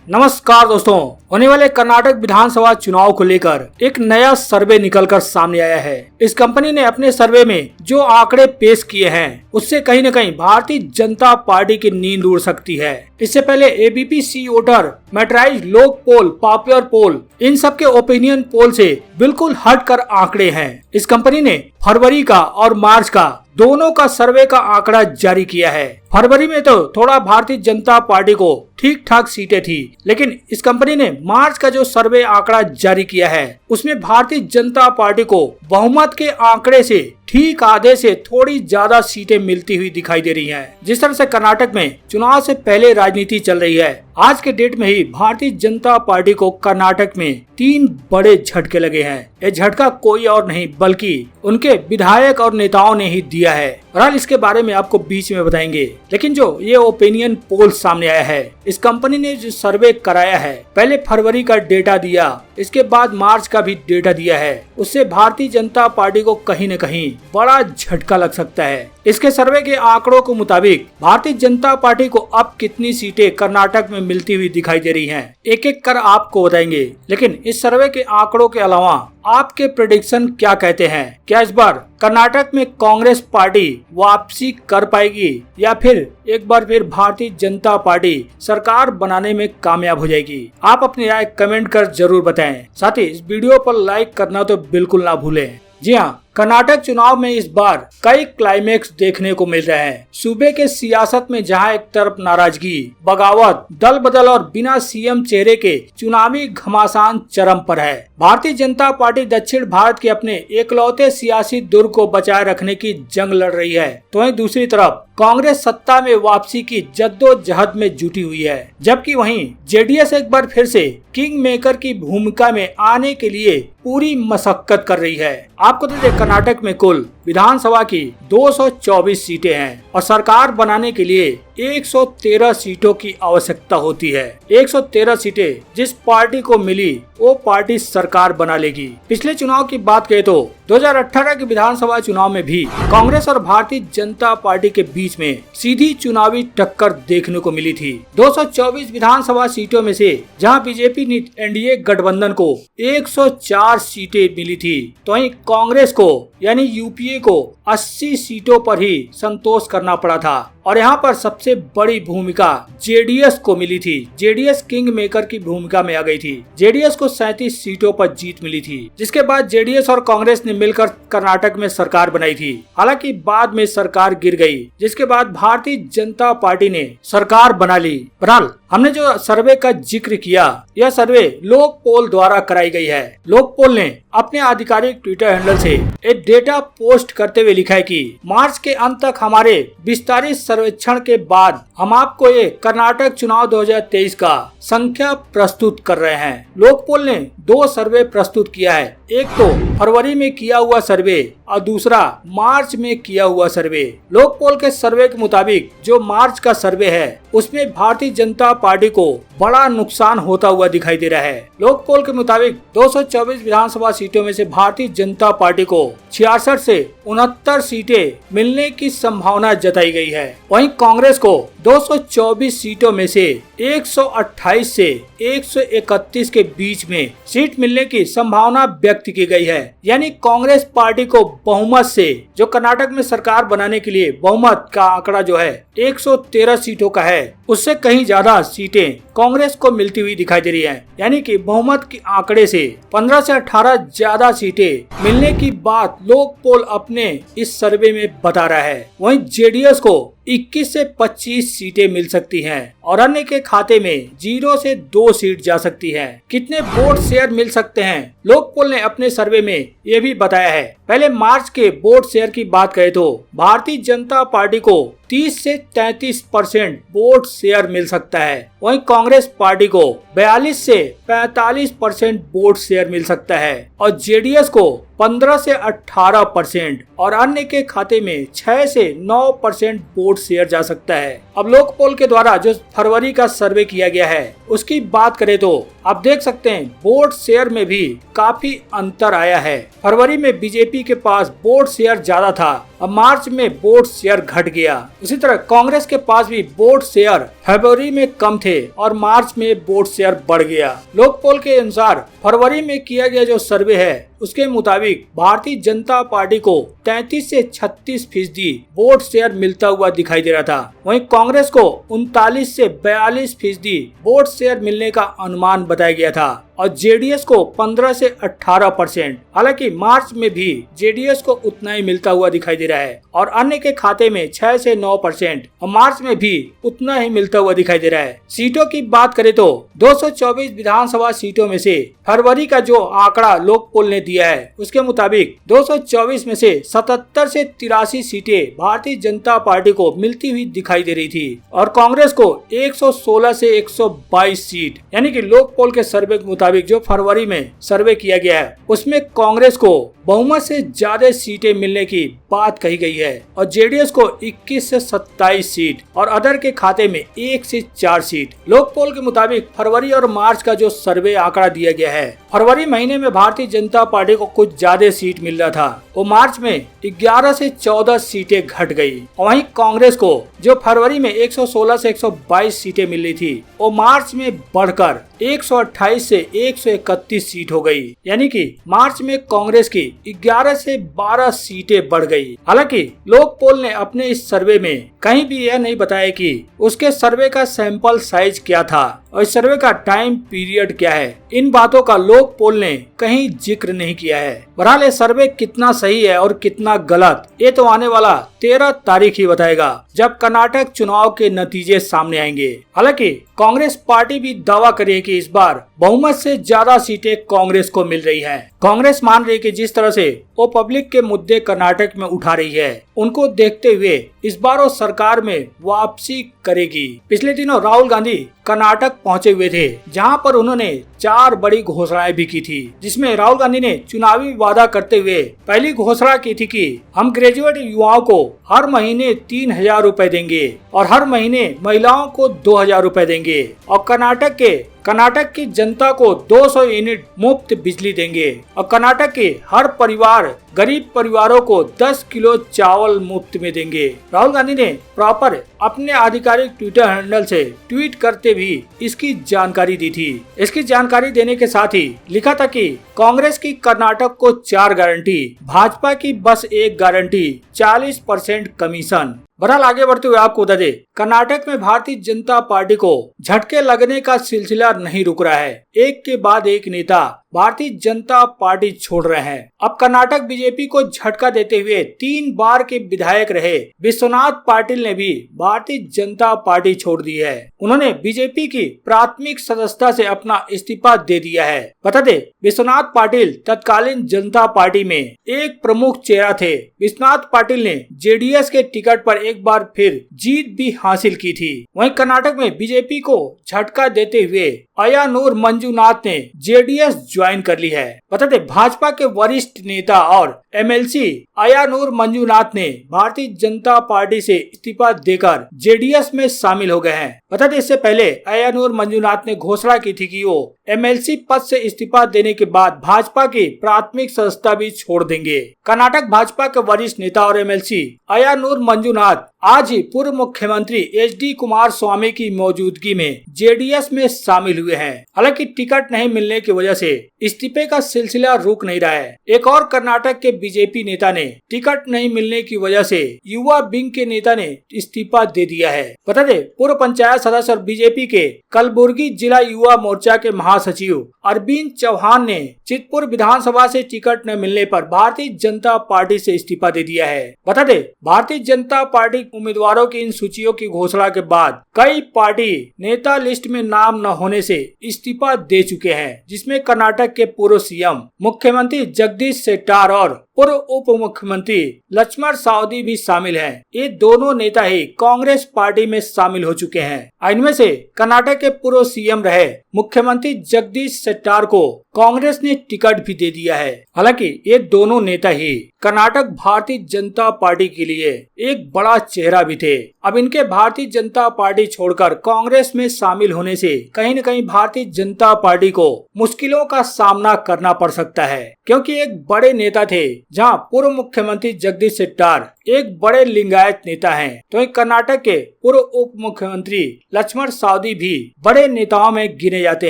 नमस्कार दोस्तों, होने वाले कर्नाटक विधानसभा चुनाव को लेकर एक नया सर्वे निकलकर सामने आया है। इस कंपनी ने अपने सर्वे में जो आंकड़े पेश किए हैं उससे कहीं न कहीं भारतीय जनता पार्टी की नींद उड़ सकती है। इससे पहले एबीपी सी वोटर, मैट्राइज लोक पोल, पॉपुलर पोल, इन सब के ओपिनियन पोल से बिल्कुल हटकर आंकड़े हैं। इस कंपनी ने फरवरी का और मार्च का दोनों का सर्वे का आंकड़ा जारी किया है। फरवरी में तो थोड़ा भारतीय जनता पार्टी को ठीक ठाक सीटें थी, लेकिन इस कंपनी ने मार्च का जो सर्वे आंकड़ा जारी किया है उसमें भारतीय जनता पार्टी को बहुमत के आंकड़े से ठीक आधे से थोड़ी ज्यादा सीटें मिलती हुई दिखाई दे रही हैं। जिस तरह से कर्नाटक में चुनाव से पहले राजनीति चल रही है, आज के डेट में ही भारतीय जनता पार्टी को कर्नाटक में 3 बड़े झटके लगे हैं। ये झटका कोई और नहीं बल्कि उनके विधायक और नेताओं ने ही दिया है। बहरहाल इसके बारे में आपको बीच में बताएंगे, लेकिन जो ये ओपिनियन पोल सामने आया है, इस कंपनी ने जो सर्वे कराया है, पहले फरवरी का डेटा दिया, इसके बाद मार्च का भी डेटा दिया है, उससे भारतीय जनता पार्टी को कहीं न कहीं बड़ा झटका लग सकता है। इसके सर्वे के आंकड़ों के मुताबिक भारतीय जनता पार्टी को अब कितनी सीटें कर्नाटक में मिलती हुई दिखाई दे रही हैं, एक एक कर आपको बताएंगे। लेकिन इस सर्वे के आंकड़ों के अलावा आपके प्रेडिक्शन क्या कहते हैं? क्या इस बार कर्नाटक में कांग्रेस पार्टी वापसी कर पाएगी या फिर एक बार फिर भारतीय जनता पार्टी सरकार बनाने में कामयाब हो जाएगी? आप अपनी राय कमेंट कर जरूर बताएं। साथ ही इस वीडियो पर लाइक करना तो बिल्कुल ना भूलें। जी हाँ, कर्नाटक चुनाव में इस बार कई क्लाइमेक्स देखने को मिल रहे हैं। सूबे के सियासत में जहां एक तरफ नाराजगी, बगावत, दल बदल और बिना सीएम चेहरे के चुनावी घमासान चरम पर है, भारतीय जनता पार्टी दक्षिण भारत के अपने एकलौते सियासी दुर्ग को बचाए रखने की जंग लड़ रही है, तो वहीं दूसरी तरफ कांग्रेस सत्ता में वापसी की जद्दोजहद में जुटी हुई है। जबकि वहीं जेडीएस एक बार फिर से किंग मेकर की भूमिका में आने के लिए पूरी मशक्कत कर रही है। आपको तो कर्नाटक में कुल विधानसभा की 224 सीटें हैं और सरकार बनाने के लिए 113 सीटों की आवश्यकता होती है। 113 सीटें जिस पार्टी को मिली वो पार्टी सरकार बना लेगी। पिछले चुनाव की बात करें तो 2018 के विधानसभा चुनाव में भी कांग्रेस और भारतीय जनता पार्टी के बीच में सीधी चुनावी टक्कर देखने को मिली थी। 224 विधानसभा सीटों में से जहां बीजेपी ने एनडीए गठबंधन को 104 सीटें मिली थी, तो वहीं कांग्रेस को यानी यूपीए को 80 सीटों पर ही संतोष करना पड़ा था। और यहाँ पर सबसे बड़ी भूमिका जेडीएस को मिली थी। जेडीएस किंग मेकर की भूमिका में आ गई थी। जेडीएस को 37 सीटों पर जीत मिली थी, जिसके बाद जेडीएस और कांग्रेस ने मिलकर कर्नाटक में सरकार बनाई थी। हालांकि बाद में सरकार गिर गई, जिसके बाद भारतीय जनता पार्टी ने सरकार बना ली। बहरहाल हमने जो सर्वे का जिक्र किया, यह सर्वे लोक पोल द्वारा कराई गई है। लोक पोल ने अपने आधिकारिक ट्विटर हैंडल से एक डेटा पोस्ट करते हुए लिखा है कि मार्च के अंत तक हमारे विस्तारित सर्वेक्षण के बाद हम आपको ये कर्नाटक चुनाव 2023 का संख्या प्रस्तुत कर रहे हैं। लोक पोल ने 2 सर्वे प्रस्तुत किया है, एक तो फरवरी में किया हुआ सर्वे और दूसरा मार्च में किया हुआ सर्वे। लोक पोल के सर्वे के मुताबिक जो मार्च का सर्वे है उसमें भारतीय जनता पार्टी को बड़ा नुकसान होता हुआ दिखाई दे रहा है। लोक पोल के मुताबिक 224 विधानसभा सीटों में से भारतीय जनता पार्टी को 66 से 69 सीटें मिलने की संभावना जताई गई है। वहीं कांग्रेस को 224 सीटों में से 128 से 131 के बीच में सीट मिलने की संभावना व्यक्त की गई है। यानी कांग्रेस पार्टी को बहुमत से जो कर्नाटक में सरकार बनाने के लिए बहुमत का आंकड़ा जो है 113 सीटों का है, उससे कहीं ज्यादा सीटें कांग्रेस को मिलती हुई दिखाई दे रही है। यानी कि बहुमत के आंकड़े से 15 से 18 ज्यादा सीटें मिलने की बात लोक पोल अपने इस सर्वे में बता रहा है। वहीं जेडीएस को 21 से 25 सीटें मिल सकती हैं और अन्य के खाते में 0 से 2 सीट जा सकती हैं। कितने वोट शेयर मिल सकते हैं, लोक पोल ने अपने सर्वे में ये भी बताया है। पहले मार्च के वोट शेयर की बात करें तो भारतीय जनता पार्टी को 30 से 33% वोट शेयर मिल सकता है। वहीं कांग्रेस पार्टी को 42 से 45% वोट शेयर मिल सकता है और जेडीएस को 15 से 18% और अन्य के खाते में 6 से 9% वोट शेयर जा सकता है। अब लोक पोल के द्वारा जो फरवरी का सर्वे किया गया है उसकी बात करें तो आप देख सकते हैं वोट शेयर में भी काफी अंतर आया है। फरवरी में बीजेपी के पास वोट शेयर ज्यादा था, अब मार्च में वोट शेयर घट गया। उसी तरह कांग्रेस के पास भी वोट शेयर फरवरी में कम थे और मार्च में वोट शेयर बढ़ गया। लोक पोल के अनुसार फरवरी में किया गया जो सर्वे है उसके मुताबिक भारतीय जनता पार्टी को 33 से 36% वोट शेयर मिलता हुआ दिखाई दे रहा था। वहीं कांग्रेस को 39 से 42% वोट शेयर मिलने का अनुमान बताया गया था और जेडीएस को 15 से 18%। हालांकि मार्च में भी जेडीएस को उतना ही मिलता हुआ दिखाई दे रहा है और अन्य के खाते में 6 से 9% और मार्च में भी उतना ही मिलता हुआ दिखाई दे रहा है। सीटों की बात करें तो 224 विधानसभा सीटों में से फरवरी का जो आंकड़ा लोक पोल ने दिया है उसके मुताबिक 224 में से 77 से 83 सीटें भारतीय जनता पार्टी को मिलती हुई दिखाई दे रही थी और कांग्रेस को 116 से 122 सीट, यानी कि लोक पोल के सर्वे के मुताबिक जो फरवरी में सर्वे किया गया है उसमें कांग्रेस को बहुमत से ज्यादा सीटें मिलने की बात कही गई है और जेडीएस को 21 से 27 सीट और अदर के खाते में 1 से 4 सीट। लोक पोल के मुताबिक फरवरी और मार्च का जो सर्वे आंकड़ा दिया गया है, फरवरी महीने में भारतीय जनता पार्टी को कुछ ज्यादा सीट मिल रहा था, वो मार्च में 11 से 14 सीटें घट गई। वहीं कांग्रेस को जो फरवरी में 116 से 122 सीटें मिल रही थी वो मार्च में बढ़कर 128 से 131 सीट हो गई, यानी कि मार्च में कांग्रेस की 11 से 12 सीटें बढ़ गई। हालांकि लोक पोल ने अपने इस सर्वे में कहीं भी यह नहीं बताया कि उसके सर्वे का सैंपल साइज क्या था और इस सर्वे का टाइम पीरियड क्या है। इन बातों का लोक पोल ने कहीं जिक्र नहीं किया है। बहरहाल ये सर्वे कितना सही है और कितना गलत ये तो आने वाला 13 तारीख ही बताएगा जब कर्नाटक चुनाव के नतीजे सामने आएंगे। हालांकि कांग्रेस पार्टी भी दावा कर रही है कि इस बार बहुमत से ज्यादा सीटें कांग्रेस को मिल रही हैं। कांग्रेस मान रही है कि जिस तरह से वो पब्लिक के मुद्दे कर्नाटक में उठा रही है उनको देखते हुए इस बार वो सरकार में वापसी करेगी। पिछले दिनों राहुल गांधी कर्नाटक पहुंचे हुए थे जहां पर उन्होंने 4 बड़ी घोषणाएं भी की थी, जिसमें राहुल गांधी ने चुनावी वादा करते हुए पहली घोषणा की थी कि हम ग्रेजुएट युवाओं को हर महीने 3,000 रुपए देंगे और हर महीने महिलाओं को 2,000 रुपए देंगे और कर्नाटक की जनता को 200 यूनिट मुफ्त बिजली देंगे और कर्नाटक के हर परिवार गरीब परिवारों को 10 किलो चावल मुफ्त में देंगे। राहुल गांधी ने प्रॉपर अपने आधिकारिक ट्विटर हैंडल से ट्वीट करते भी इसकी जानकारी दी थी। इसकी जानकारी देने के साथ ही लिखा था कि कांग्रेस की कर्नाटक को 4 गारंटी, भाजपा की बस 1 गारंटी, 40% कमीशन। बहरहाल आगे बढ़ते हुए आपको बता दें, कर्नाटक में भारतीय जनता पार्टी को झटके लगने का सिलसिला नहीं रुक रहा है। एक के बाद एक नेता भारतीय जनता पार्टी छोड़ रहे हैं। अब कर्नाटक बीजेपी को झटका देते हुए 3 बार के विधायक रहे विश्वनाथ पाटिल ने भी भारतीय जनता पार्टी छोड़ दी है। उन्होंने बीजेपी की प्राथमिक सदस्यता से अपना इस्तीफा दे दिया है। बता दे, विश्वनाथ पाटिल तत्कालीन जनता पार्टी में एक प्रमुख चेहरा थे। विश्वनाथ पाटिल ने जेडीएस के टिकट पर एक बार फिर जीत भी हासिल की थी। वहीं कर्नाटक में बीजेपी को झटका देते हुए अय्यानूर मंजूनाथ ने जेडीएस ज्वाइन कर ली है। बता दें, भाजपा के वरिष्ठ नेता और एमएलसी अय्यानूर मंजूनाथ ने भारतीय जनता पार्टी से इस्तीफा देकर जेडीएस में शामिल हो गए हैं। बता दें, इससे पहले अय्यानूर मंजूनाथ ने घोषणा की थी कि वो एमएलसी पद से इस्तीफा देने के बाद भाजपा की प्राथमिक सदस्यता भी छोड़ देंगे। कर्नाटक भाजपा के वरिष्ठ नेता और एमएलसी अय्यानूर मंजूनाथ आज ही पूर्व मुख्यमंत्री एचडी कुमार स्वामी की मौजूदगी में जेडीएस में शामिल हुए हैं। हालांकि टिकट नहीं मिलने की वजह से इस्तीफे का सिलसिला रुक नहीं रहा है। एक और कर्नाटक के बीजेपी नेता ने टिकट नहीं मिलने की वजह से युवा विंग के नेता ने इस्तीफा दे दिया है। बता दें, पूर्व पंचायत सदस्य और बीजेपी के कलबुर्गी जिला युवा मोर्चा के महासचिव अरविंद चौहान ने चितपुर विधानसभा से टिकट न मिलने पर भारतीय जनता पार्टी से इस्तीफा दे दिया है। बता दें, भारतीय जनता पार्टी उम्मीदवारों की इन सूचियों की घोषणा के बाद कई पार्टी नेता लिस्ट में नाम न होने से इस्तीफा दे चुके हैं, जिसमें कर्नाटक के पूर्व सीएम मुख्यमंत्री जगदीश शेट्टार और पूर्व उप मुख्यमंत्री लक्ष्मण सावदी भी शामिल हैं। ये दोनों नेता ही कांग्रेस पार्टी में शामिल हो चुके हैं। इनमें से कर्नाटक के पूर्व सीएम रहे मुख्यमंत्री जगदीश शेट्टार को कांग्रेस ने टिकट भी दे दिया है। हालांकि ये दोनों नेता ही कर्नाटक भारतीय जनता पार्टी के लिए एक बड़ा चेहरा भी थे। अब इनके भारतीय जनता पार्टी छोड़कर कांग्रेस में शामिल होने से कहीं न कहीं भारतीय जनता पार्टी को मुश्किलों का सामना करना पड़ सकता है, क्योंकि एक बड़े नेता थे, जहां पूर्व मुख्यमंत्री जगदीश शेट्टार एक बड़े लिंगायत नेता हैं, तो कर्नाटक के पूर्व उप मुख्यमंत्री लक्ष्मण सावदी भी बड़े नेताओं में गिने जाते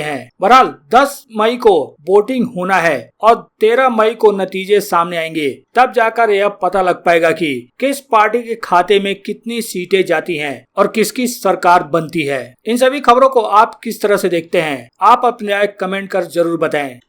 हैं। बहरहाल 10 मई को वोटिंग होना है और 13 मई को नतीजे सामने आएंगे, तब जाकर यह पता लग पाएगा कि किस पार्टी के खाते में कितनी सीटें जाती हैं और किसकी सरकार बनती है। इन सभी खबरों को आप किस तरह से देखते हैं, आप अपने राय कमेंट कर जरूर बताएं।